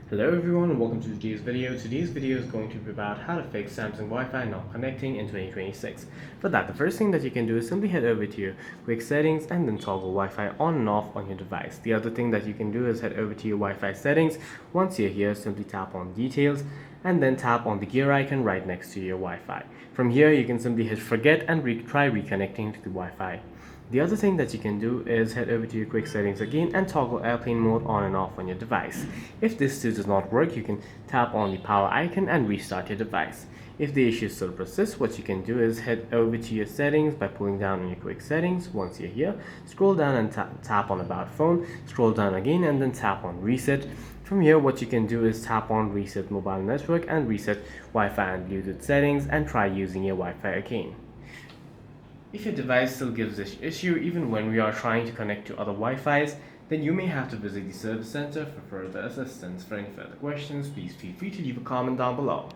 Hello everyone and welcome to today's video. Today's video is going to be about how to fix Samsung Wi-Fi not connecting in 2026. For that, the first thing that you can do is simply head over to your quick settings and then toggle Wi-Fi on and off on your device. The other thing that you can do is head over to your Wi-Fi settings. Once you're here, simply tap on details and then tap on the gear icon right next to your Wi-Fi. From here, you can simply hit forget and try reconnecting to the Wi-Fi. The other thing that you can do is head over to your quick settings again and toggle airplane mode on and off on your device. If this still does not work, you can tap on the power icon and restart your device. If the issue still persists, what you can do is head over to your settings by pulling down on your quick settings. Once you're here, scroll down and tap on about phone, scroll down again and then tap on reset. From here, what you can do is tap on reset mobile network and reset Wi-Fi and Bluetooth settings and try using your Wi-Fi again. If your device still gives this issue even when we are trying to connect to other Wi-Fis, then you may have to visit the service center for further assistance. For any further questions, please feel free to leave a comment down below.